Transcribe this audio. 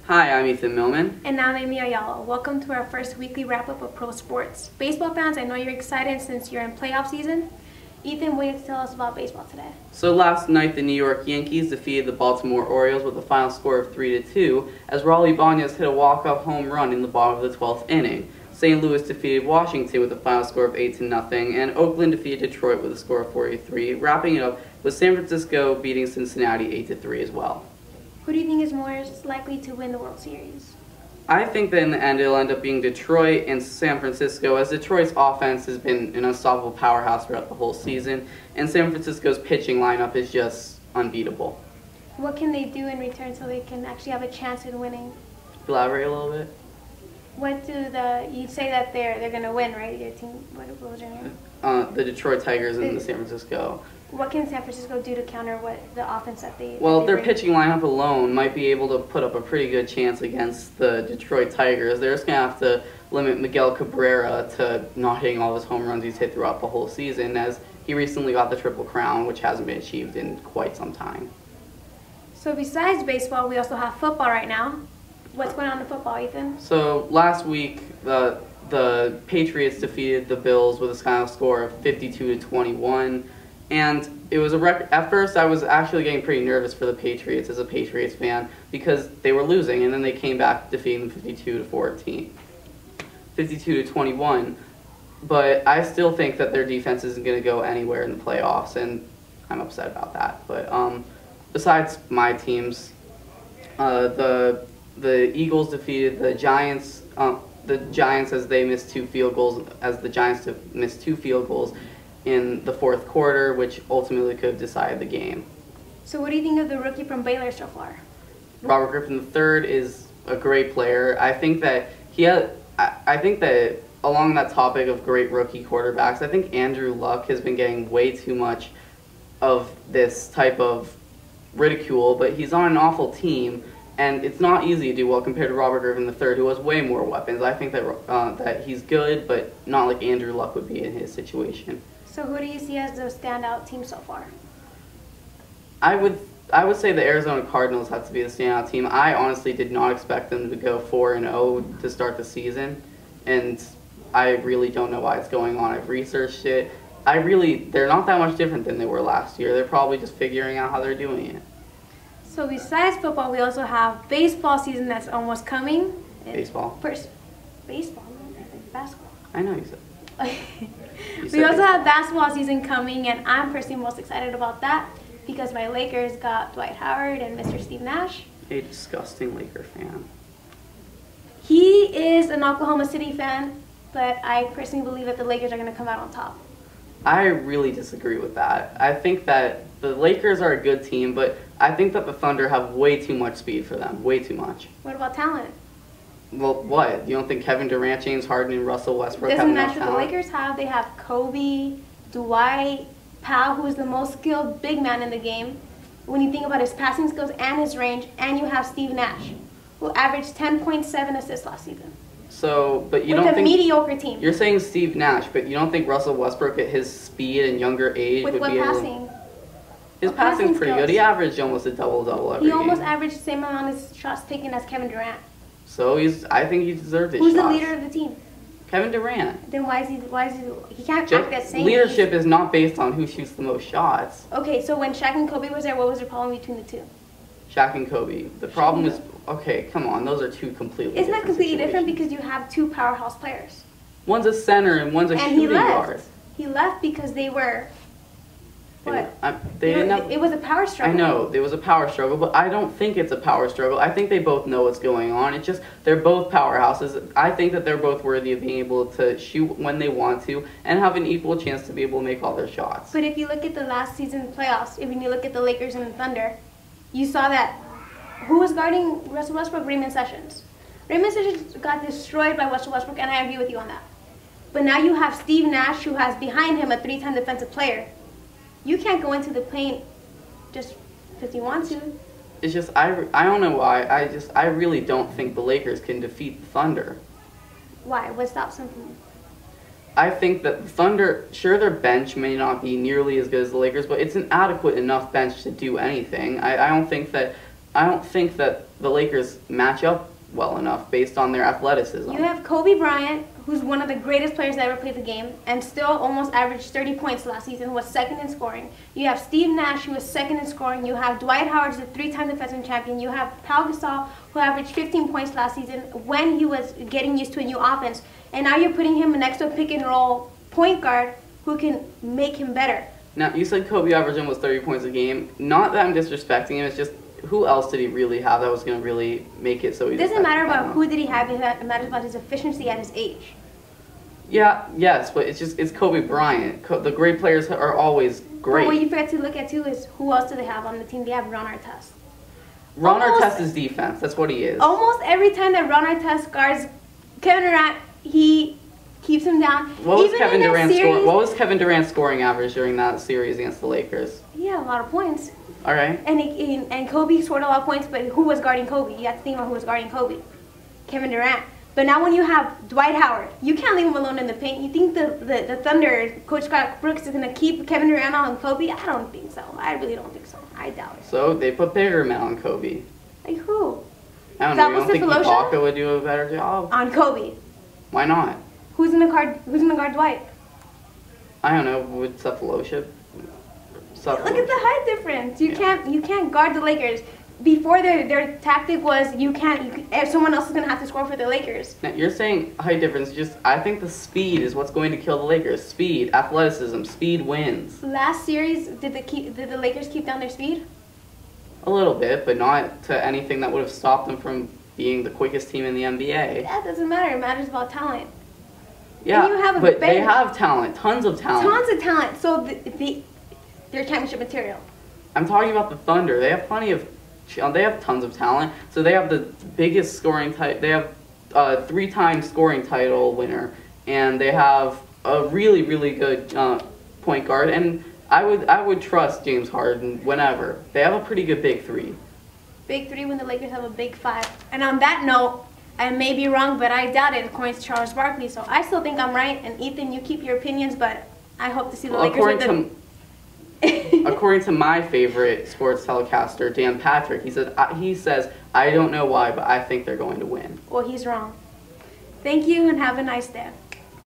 Hi, I'm Ethan Millman. And I'm Amy Ayala. Welcome to our first weekly wrap-up of pro sports. Baseball fans, I know you're excited since you're in playoff season. Ethan, what do you have to tell us about baseball today? So last night, the New York Yankees defeated the Baltimore Orioles with a final score of 3-2, as Raul Ibanez hit a walk-off home run in the bottom of the 12th inning. St. Louis defeated Washington with a final score of 8-0, and Oakland defeated Detroit with a score of 4-3, wrapping it up with San Francisco beating Cincinnati 8-3 as well. Who do you think is more likely to win the World Series? I think that in the end it'll end up being Detroit and San Francisco, as Detroit's offense has been an unstoppable powerhouse throughout the whole season, and San Francisco's pitching lineup is just unbeatable. What can they do in return so they can actually have a chance in winning? Elaborate a little bit. You say that they're going to win, right? Your team, what was your name? The Detroit Tigers and the San Francisco. What can San Francisco do to counter what the offense that they... Well, their pitching lineup alone might be able to put up a pretty good chance against the Detroit Tigers. They're just going to have to limit Miguel Cabrera to not hitting all his home runs he's hit throughout the whole season, as he recently got the Triple Crown, which hasn't been achieved in quite some time. So besides baseball, we also have football right now. What's going on in football, Ethan? So last week, the Patriots defeated the Bills with a final score of 52-21. And it was a record. At first, I was actually getting pretty nervous for the Patriots as a Patriots fan because they were losing, and then they came back defeating them 52-21. But I still think that their defense isn't going to go anywhere in the playoffs, and I'm upset about that. But besides my teams, the Eagles defeated the Giants. The Giants as they missed two field goals. As the Giants missed two field goals in the fourth quarter, which ultimately could have decided the game. So what do you think of the rookie from Baylor so far? Robert Griffin III is a great player. I think that along that topic of great rookie quarterbacks, I think Andrew Luck has been getting way too much of this type of ridicule, but he's on an awful team, and it's not easy to do well compared to Robert Griffin III, who has way more weapons. I think that he's good, but not like Andrew Luck would be in his situation. So who do you see as the standout team so far? I would say the Arizona Cardinals have to be the standout team. I honestly did not expect them to go 4-0 to start the season, and I really don't know why it's going on. I've researched it. They're not that much different than they were last year. They're probably just figuring out how they're doing it. So besides football, we also have baseball season that's almost coming. Baseball? Baseball? Basketball. I know you said. We also have basketball season coming, and I'm personally most excited about that because my Lakers got Dwight Howard and Mr. Steve Nash. A disgusting Laker fan. He is an Oklahoma City fan, but I personally believe that the Lakers are going to come out on top. I really disagree with that. I think that the Lakers are a good team, but I think that the Thunder have way too much speed for them. Way too much. What about talent? Well, what? You don't think Kevin Durant, James Harden, and Russell Westbrook have Doesn't enough match what the talent? Lakers have. They have Kobe, Dwight, Powell, who is the most skilled big man in the game. When you think about his passing skills and his range, and you have Steve Nash, who averaged 10.7 assists last season. So, but you don't think... With a mediocre team. You're saying Steve Nash, but you don't think Russell Westbrook at his speed and younger age would be able... With what passing? His passing's pretty good. He averaged almost a double-double every game. He almost averaged the same amount of shots taken as Kevin Durant. So I think he deserved his Who's shots. the leader of the team? Kevin Durant. Then why is he can't act that same. Leadership is not based on who shoots the most shots. Okay, so when Shaq and Kobe was there, what was the problem between the two? Shaq and Kobe. The problem is, okay, come on, those are two completely different. Isn't that completely different because you have two powerhouse players? One's a center and one's a shooting guard. He left because they were... What? It was a power struggle. I know, it was a power struggle, but I don't think it's a power struggle. I think they both know what's going on. It's just, they're both powerhouses. I think that they're both worthy of being able to shoot when they want to and have an equal chance to be able to make all their shots. But if you look at the last season playoffs, when you look at the Lakers and the Thunder, you saw that who was guarding Russell Westbrook? Raymond Sessions. Raymond Sessions got destroyed by Russell Westbrook, and I agree with you on that. But now you have Steve Nash, who has behind him a three-time defensive player. You can't go into the paint just because you want to. It's just, I don't know why. I really don't think the Lakers can defeat the Thunder. Why? What stops them from... I think that the Thunder, sure, their bench may not be nearly as good as the Lakers, but it's an adequate enough bench to do anything. I don't think that I don't think that the Lakers match up well enough based on their athleticism. You have Kobe Bryant, who's one of the greatest players that ever played the game, and still almost averaged 30 points last season, was second in scoring. You have Steve Nash, who was second in scoring. You have Dwight Howard, who's a 3-time defensive champion. You have Pau Gasol, who averaged 15 points last season when he was getting used to a new offense. And now you're putting him next to a pick-and-roll point guard who can make him better. Now, you said Kobe averaged almost 30 points a game. Not that I'm disrespecting him, it's just who else did he really have that was going to really make it so he It doesn't matter about who did he have, it matters about his efficiency at his age. Yeah, yes, but it's Kobe Bryant. The great players are always great. But what you forget to look at too is who else do they have on the team? They have Ron Artest. Ron Artest is defense. That's what he is. Almost every time that Ron Artest guards Kevin Durant, he keeps him down. What was Kevin Durant's scoring average during that series against the Lakers? He had a lot of points. All right. And Kobe scored a lot of points, but who was guarding Kobe? You have to think about who was guarding Kobe. Kevin Durant. But now when you have Dwight Howard, you can't leave him alone in the paint. You think the Thunder, Coach Scott Brooks, is going to keep Kevin Durant on Kobe? I don't think so. I really don't think so. I doubt it. So they put bigger men on Kobe. Like who? I don't know. You don't think Ibaka would do a better job? On Kobe. Why not? Who's gonna guard Dwight? I don't know. Would Cephalosha? Look at the height difference. You can't guard the Lakers. Before their tactic was if someone else is gonna have to score for the Lakers. Now, you're saying height difference. I think the speed is what's going to kill the Lakers. Speed, athleticism, speed wins. Last series, did the Lakers keep down their speed? A little bit, but not to anything that would have stopped them from being the quickest team in the NBA. That doesn't matter. It matters about talent. Yeah, but they have talent, tons of talent. Tons of talent. So they're championship material. I'm talking about the Thunder. They have they have tons of talent. So they have the biggest scoring title. They have a 3-time scoring title winner, and they have a really, really good point guard. And I would trust James Harden whenever. They have a pretty good big 3. Big 3 when the Lakers have a big 5. And on that note, I may be wrong, but I doubt it according to Charles Barkley. So I still think I'm right. And Ethan, you keep your opinions, but I hope to see the Lakers with them. According to my favorite sports telecaster, Dan Patrick, he says, I don't know why, but I think they're going to win. Well, he's wrong. Thank you and have a nice day.